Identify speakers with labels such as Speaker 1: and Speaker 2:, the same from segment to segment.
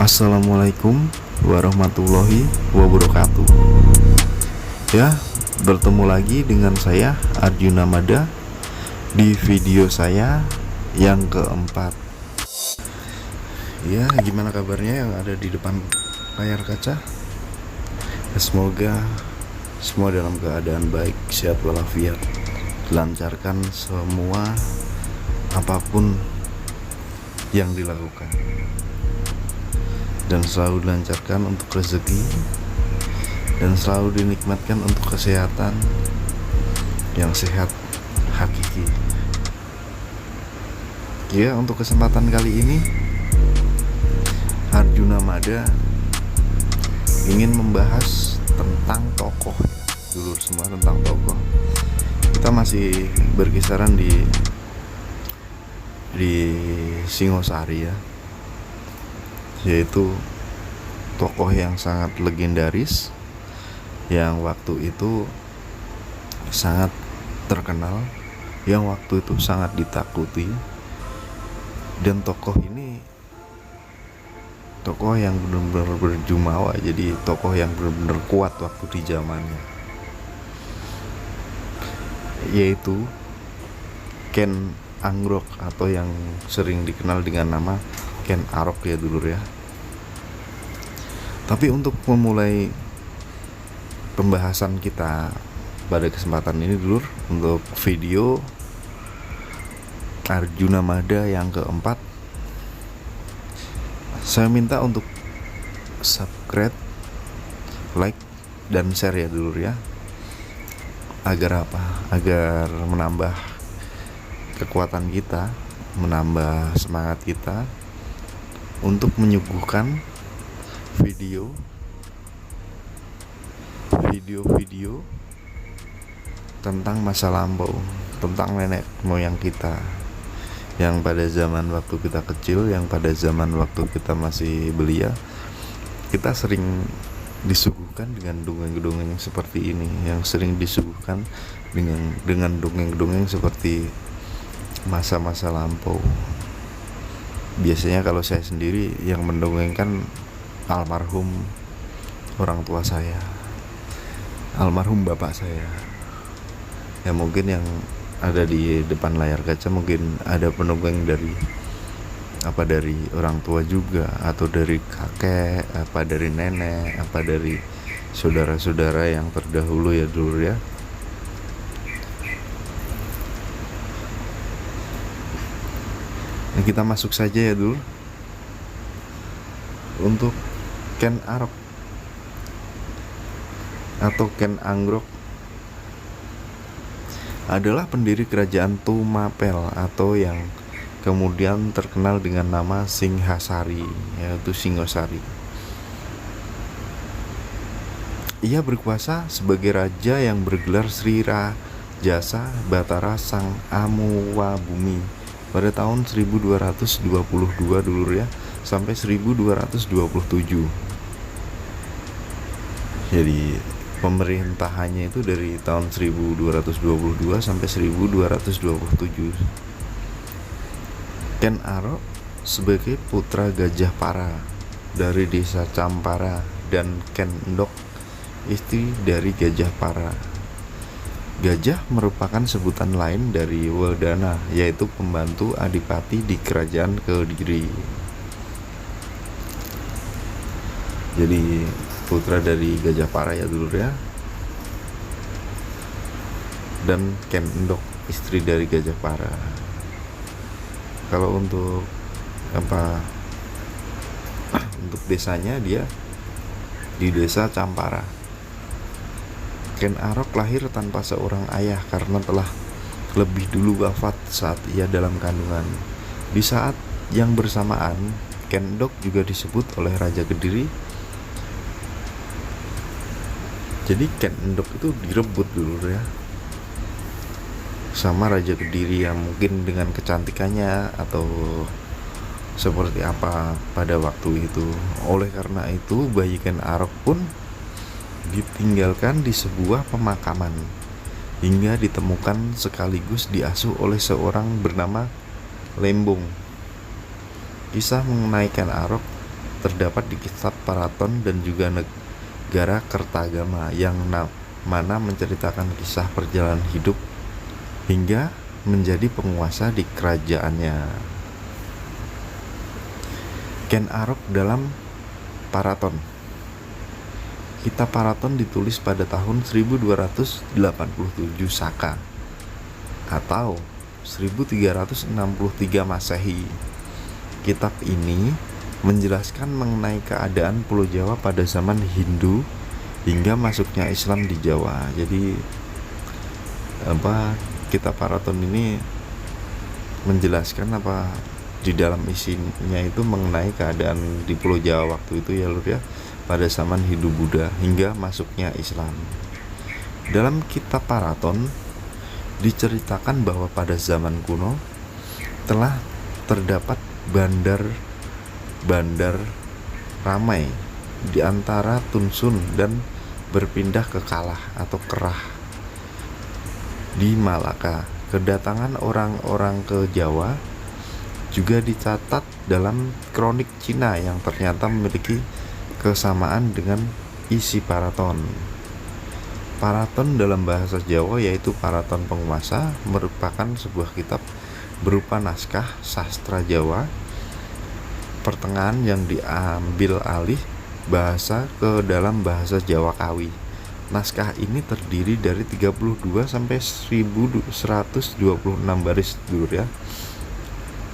Speaker 1: Assalamualaikum warahmatullahi wabarakatuh. Ya, bertemu lagi dengan saya Arjuna Mada di video saya yang keempat. Ya, gimana kabarnya yang ada di depan layar kaca? Semoga semua dalam keadaan baik, sehat walafiat, dilancarkan semua apapun yang dilakukan, dan selalu dilancarkan untuk rezeki, dan selalu dinikmatkan untuk kesehatan yang sehat hakiki. Ya, untuk kesempatan kali ini Arjuna Mada ingin membahas tentang tokoh. Dulu semua tentang tokoh. Kita masih berkisaran di Singosari ya, yaitu tokoh yang sangat legendaris yang waktu itu sangat terkenal, yang waktu itu sangat ditakuti. Dan tokoh ini tokoh yang benar-benar berjumawa, jadi tokoh yang benar-benar kuat waktu di zamannya, yaitu Ken Arok, atau yang sering dikenal dengan nama Ken Arok ya dulur ya. Tapi untuk memulai pembahasan kita pada kesempatan ini dulur, untuk video Arjuna Mada yang keempat, saya minta untuk subscribe, like, dan share ya dulur ya. Agar apa? Agar menambah kekuatan kita, menambah semangat kita untuk menyuguhkan video-video tentang masa lampau, tentang nenek moyang kita, yang pada zaman waktu kita kecil, yang pada zaman waktu kita masih belia, kita sering disuguhkan dengan dongeng-dongeng seperti ini, yang sering disuguhkan dengan dongeng-dongeng seperti masa-masa lampau. Biasanya kalau saya sendiri yang mendongengkan almarhum orang tua saya, almarhum bapak saya. Ya mungkin yang ada di depan layar kaca mungkin ada pendongeng dari orang tua juga, atau dari kakek, apa dari nenek, apa dari saudara-saudara yang terdahulu ya dulu ya. Nah, kita masuk saja ya dulu. Untuk Ken Arok atau Ken Arok adalah pendiri kerajaan Tumapel, atau yang kemudian terkenal dengan nama Singhasari, yaitu Singosari. Ia berkuasa sebagai raja yang bergelar Sri Rajasa Batara Sang Amuwabumi pada tahun 1222 dulur ya, sampai 1227. Jadi pemerintahannya itu dari tahun 1222 sampai 1227. Ken Arok sebagai putra Gajah Para dari desa Campara, dan Ken Endok istri dari Gajah Para. Gajah merupakan sebutan lain dari Wardana, yaitu pembantu adipati di kerajaan Kediri. Jadi putra dari Gajah Para ya dulu ya. Dan Ken Endok istri dari Gajah Para. Kalau untuk untuk desanya, dia di desa Campara. Ken Arok lahir tanpa seorang ayah karena telah lebih dulu wafat saat ia dalam kandungan. Di saat yang bersamaan, Ken Endok juga disebut oleh Raja Kediri. Jadi Ken Endok itu direbut dulu ya sama Raja Kediri, yang mungkin dengan kecantikannya atau seperti apa pada waktu itu. Oleh karena itu, bayi Ken Arok pun ditinggalkan di sebuah pemakaman hingga ditemukan sekaligus diasuh oleh seorang bernama Lembong. Kisah mengenai Ken Arok terdapat di kitab Paraton dan juga negara Kertagama yang mana menceritakan kisah perjalanan hidup hingga menjadi penguasa di kerajaannya. Ken Arok dalam Paraton. Kitab Paraton ditulis pada tahun 1287 Saka atau 1363 Masehi. Kitab ini menjelaskan mengenai keadaan Pulau Jawa pada zaman Hindu hingga masuknya Islam di Jawa. Jadi kitab Paraton ini menjelaskan di dalam isinya itu mengenai keadaan di Pulau Jawa waktu itu ya Lur ya, pada zaman Hindu Buddha hingga masuknya Islam. Dalam kitab Paraton diceritakan bahwa pada zaman kuno telah terdapat bandar ramai di antara Tunsun dan berpindah ke Kalah atau Kerah di Malaka. Kedatangan orang-orang ke Jawa juga dicatat dalam kronik Cina yang ternyata memiliki kesamaan dengan isi Paraton. Paraton dalam bahasa Jawa yaitu Paraton Penguasa merupakan sebuah kitab berupa naskah sastra Jawa pertengahan yang diambil alih bahasa ke dalam bahasa Jawa Kawi. Naskah ini terdiri dari 32 sampai 1126 baris dulu ya.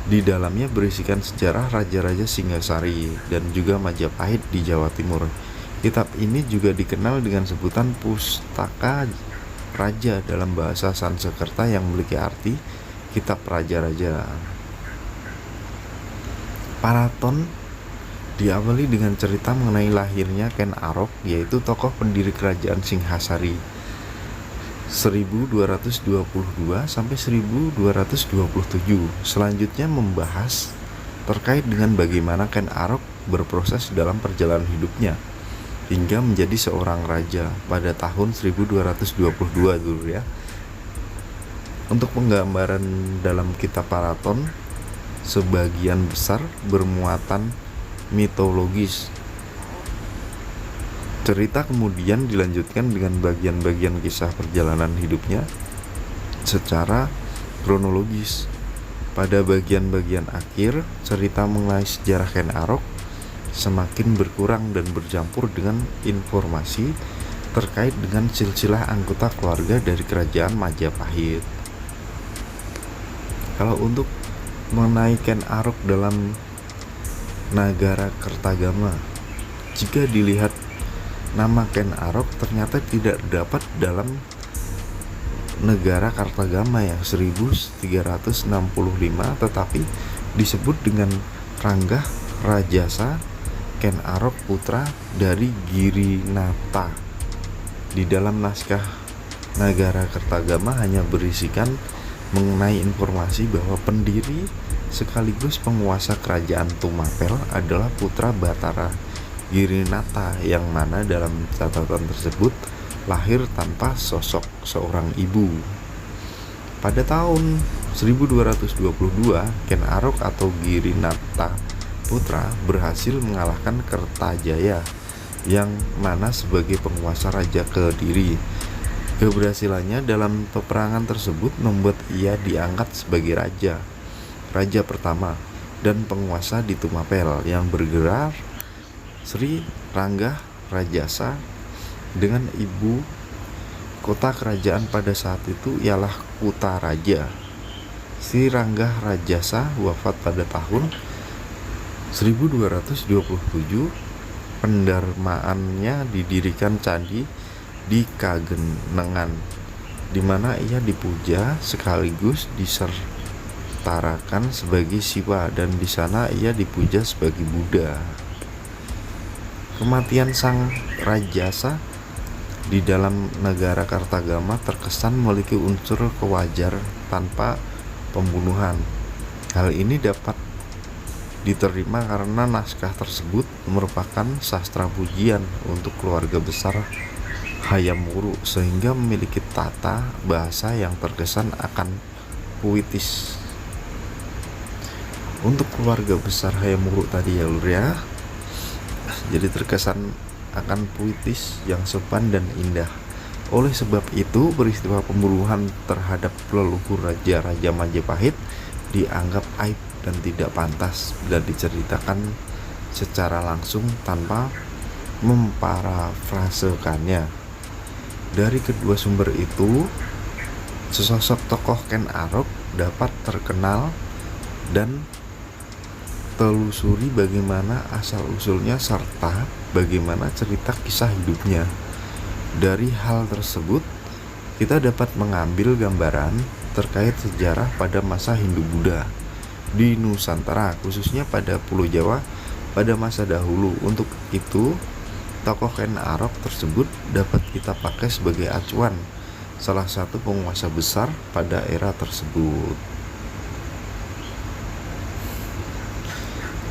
Speaker 1: Di dalamnya berisikan sejarah raja-raja Singasari dan juga Majapahit di Jawa Timur. Kitab ini juga dikenal dengan sebutan Pustaka Raja dalam bahasa Sanskerta yang memiliki arti kitab raja-raja. Paraton diawali dengan cerita mengenai lahirnya Ken Arok, yaitu tokoh pendiri kerajaan Singhasari 1222 sampai 1227. Selanjutnya membahas terkait dengan bagaimana Ken Arok berproses dalam perjalanan hidupnya hingga menjadi seorang raja pada tahun 1222 dulu ya. Untuk penggambaran dalam kitab Paraton sebagian besar bermuatan mitologis. Cerita kemudian dilanjutkan dengan bagian-bagian kisah perjalanan hidupnya secara kronologis. Pada bagian-bagian akhir, cerita mengenai sejarah Ken Arok semakin berkurang dan bercampur dengan informasi terkait dengan silsilah anggota keluarga dari kerajaan Majapahit. Kalau untuk mengenai Ken Arok dalam Nagara Kertagama, jika dilihat nama Ken Arok ternyata tidak dapat dalam negara Kartagama yang 1365, tetapi disebut dengan Ranggah Rajasa Ken Arok putra dari Girinata. Di dalam naskah Nagara Kertagama hanya berisikan mengenai informasi bahwa pendiri sekaligus penguasa kerajaan Tumapel adalah putra Batara Girinata, yang mana dalam catatan tersebut lahir tanpa sosok seorang ibu. Pada tahun 1222, Ken Arok atau Girinata putra berhasil mengalahkan Kertajaya, yang mana sebagai penguasa raja Kediri. Keberhasilannya dalam peperangan tersebut membuat ia diangkat sebagai raja pertama dan penguasa di Tumapel yang bergelar Sri Ranggah Rajasa, dengan ibu kota kerajaan pada saat itu ialah Kutaraja. Sri Ranggah Rajasa wafat pada tahun 1227. Pendarmaannya didirikan candi di Kagenengan, di mana ia dipuja sekaligus disertarakan sebagai Siwa, dan di sana ia dipuja sebagai Buddha. Kematian sang Rajasa di dalam negara Kartagama terkesan memiliki unsur kewajar tanpa pembunuhan. Hal ini dapat diterima karena naskah tersebut merupakan sastra pujian untuk keluarga besar Hayam Wuruk, sehingga memiliki tata bahasa yang terkesan akan puitis. Untuk keluarga besar Hayam Wuruk tadi ya Lur ya, jadi terkesan akan puitis yang sopan dan indah. Oleh sebab itu, peristiwa pembunuhan terhadap leluhur Raja Majapahit dianggap aib dan tidak pantas bila diceritakan secara langsung tanpa memparafrasekannya. Dari kedua sumber itu, sesosok tokoh Ken Arok dapat terkenal dan telusuri bagaimana asal-usulnya serta bagaimana cerita kisah hidupnya. Dari hal tersebut, kita dapat mengambil gambaran terkait sejarah pada masa Hindu-Buddha di Nusantara, khususnya pada Pulau Jawa pada masa dahulu. Untuk itu, tokoh Ken Arok tersebut dapat kita pakai sebagai acuan salah satu penguasa besar pada era tersebut.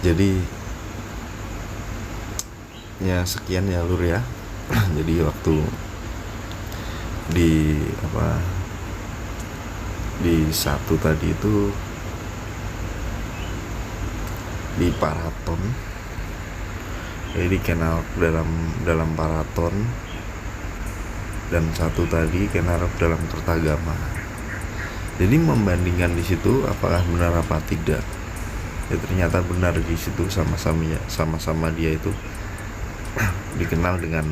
Speaker 1: Jadi ya sekian ya Lur ya. Jadi waktu di satu tadi itu di Paraton, jadi kenal dalam Paraton, dan satu tadi kenal dalam Kertagama. Jadi membandingkan di situ apakah benar apa tidak, ya ternyata benar di situ sama-sama dia itu dikenal dengan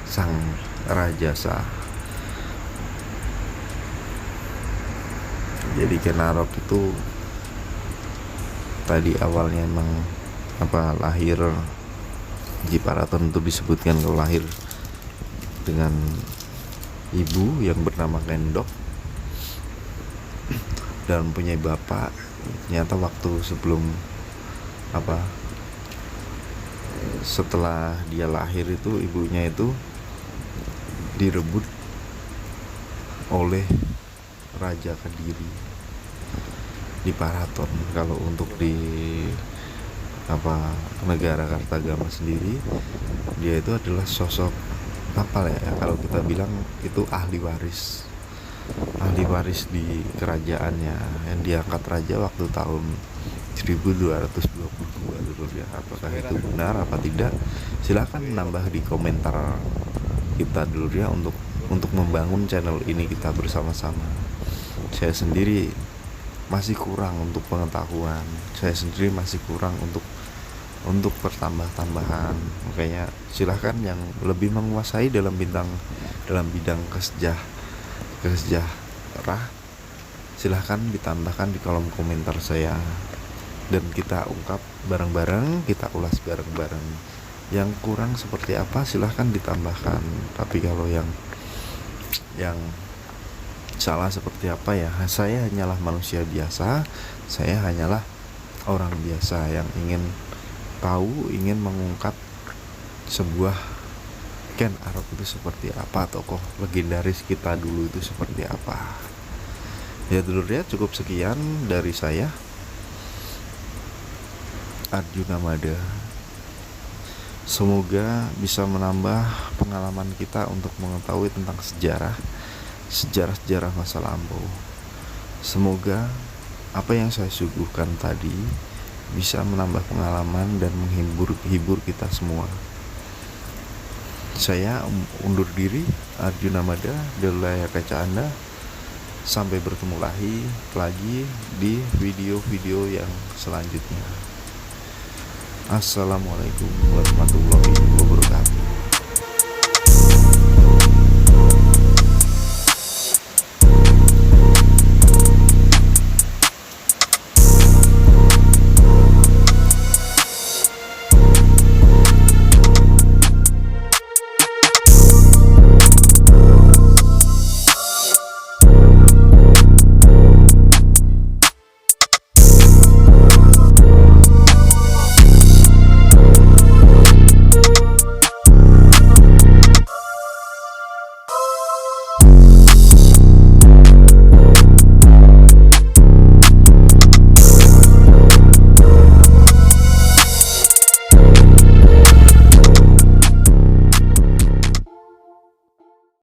Speaker 1: sang Rajasa. Jadi Ken Arok itu tadi awalnya emang lahir di Paraton itu disebutkan kalau lahir dengan ibu yang bernama Kendok dan punya bapak. Ternyata waktu setelah dia lahir itu ibunya itu direbut oleh Raja Kediri di Paraton. Kalau untuk di negara Kartagama sendiri, dia itu adalah sosok kalau kita bilang itu ahli waris di kerajaannya yang diangkat raja waktu tahun 1222 dulu ya. Apakah itu benar apa tidak, silahkan menambah di komentar kita dulu ya, untuk membangun channel ini kita bersama-sama. Saya sendiri masih kurang untuk pengetahuan, saya sendiri masih kurang untuk pertambah-tambahan. Makanya silahkan yang lebih menguasai dalam bidang kesejarah, silahkan ditambahkan di kolom komentar saya, dan kita ungkap bareng-bareng, kita ulas bareng-bareng. Yang kurang seperti apa silahkan ditambahkan. Tapi kalau yang salah seperti apa ya, saya hanyalah manusia biasa, saya hanyalah orang biasa yang ingin mengungkap sebuah Ken Arok itu seperti apa, tokoh legendaris kita dulu itu seperti apa. Ya dulu ya, cukup sekian dari saya, Arjuna Mada. Semoga bisa menambah pengalaman kita untuk mengetahui tentang sejarah masa lampau. Semoga apa yang saya suguhkan tadi bisa menambah pengalaman dan menghibur kita semua. Saya undur diri, Arjuna Mada dari layar kaca Anda. Sampai bertemu lagi di video-video yang selanjutnya. Assalamualaikum warahmatullahi wabarakatuh.